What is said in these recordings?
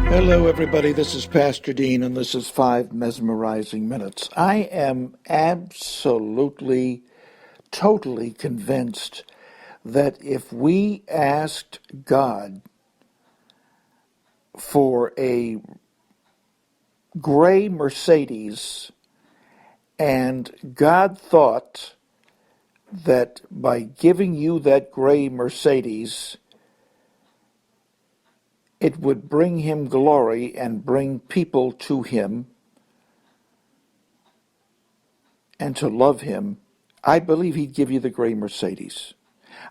Hello, everybody. This is Pastor Dean, and this is 5 Mesmerizing Minutes. I am absolutely, totally convinced that if we asked God for a gray Mercedes, and God thought that by giving you that gray Mercedes, it would bring him glory and bring people to him and to love him, I believe he'd give you the gray Mercedes.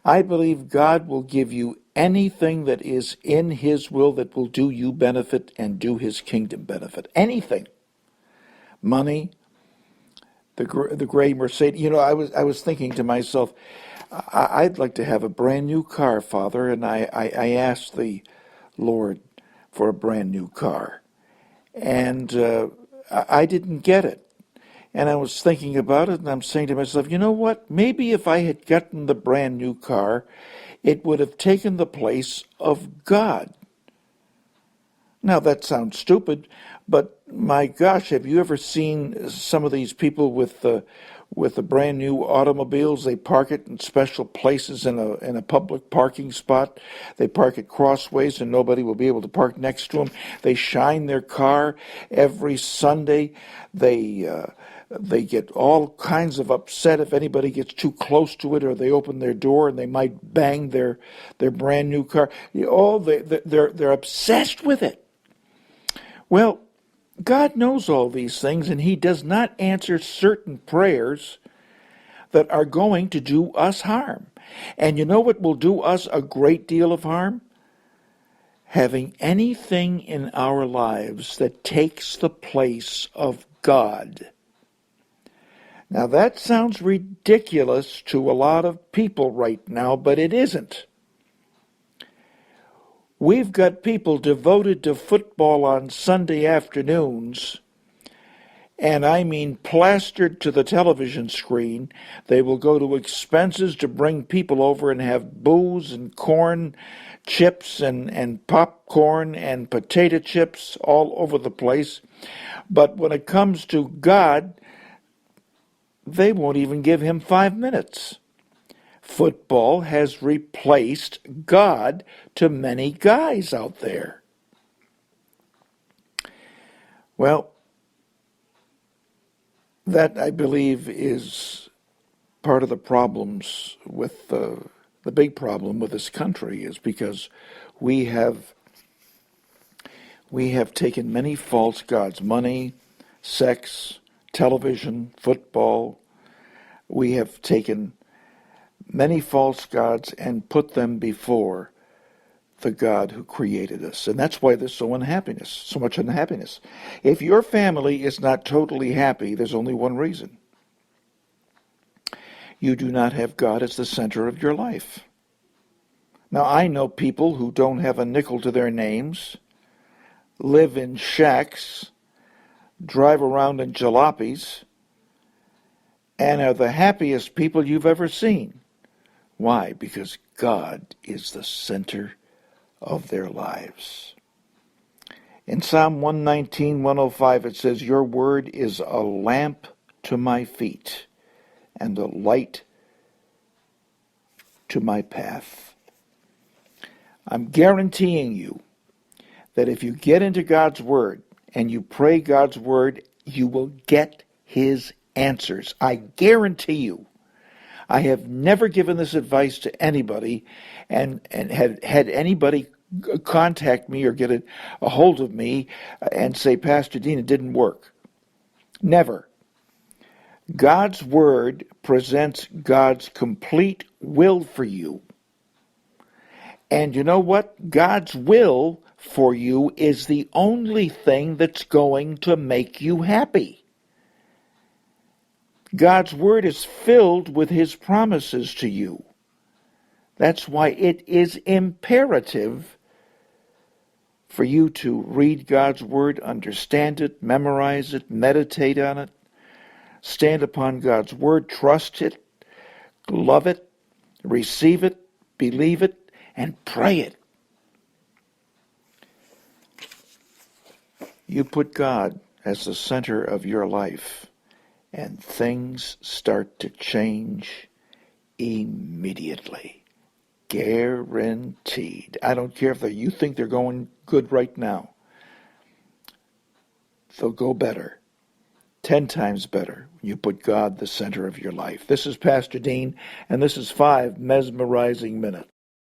I believe God will give you anything that is in his will that will do you benefit and do his kingdom benefit. Anything. Money, the gray Mercedes. You know, I was thinking to myself, I'd like to have a brand new car, Father, and I asked the Lord for a brand new car. And I didn't get it. And I was thinking about it, and I'm saying to myself, you know what? Maybe if I had gotten the brand new car, it would have taken the place of God. Now, that sounds stupid, but my gosh, have you ever seen some of these people with the brand new automobiles? They park it in special places in a public parking spot. They park it crossways, and nobody will be able to park next to them. They shine their car every Sunday. They get all kinds of upset if anybody gets too close to it, or they open their door and they might bang their brand new car. They're obsessed with it. Well, God knows all these things, and he does not answer certain prayers that are going to do us harm. And you know what will do us a great deal of harm? Having anything in our lives that takes the place of God. Now, that sounds ridiculous to a lot of people right now, but it isn't. We've got people devoted to football on Sunday afternoons, and I mean plastered to the television screen. They will go to expenses to bring people over and have booze and corn chips and popcorn and potato chips all over the place. But when it comes to God, they won't even give him 5 minutes. Football has replaced God to many guys out there. Well, that, I believe, is part of the problems with the big problem with this country, is because we have taken many false gods: money, sex, television, football. We have taken many false gods and put them before the God who created us. And that's why there's so much unhappiness. If your family is not totally happy, there's only one reason. You do not have God as the center of your life. Now, I know people who don't have a nickel to their names, live in shacks, drive around in jalopies, and are the happiest people you've ever seen. Why? Because God is the center of their lives. In Psalm 119, 105, it says, "Your word is a lamp to my feet and a light to my path." I'm guaranteeing you that if you get into God's word and you pray God's word, you will get his answers. I guarantee you. I have never given this advice to anybody and had anybody contact me or get a hold of me and say, "Pastor Dean, it didn't work." Never. God's word presents God's complete will for you. And you know what? God's will for you is the only thing that's going to make you happy. God's word is filled with his promises to you. That's why it is imperative for you to read God's word, understand it, memorize it, meditate on it, stand upon God's word, trust it, love it, receive it, believe it, and pray it. You put God as the center of your life, and things start to change immediately. Guaranteed. I don't care if you think they're going good right now. They'll go better. 10 times better when you put God the center of your life. This is Pastor Dean, and this is 5 mesmerizing minutes.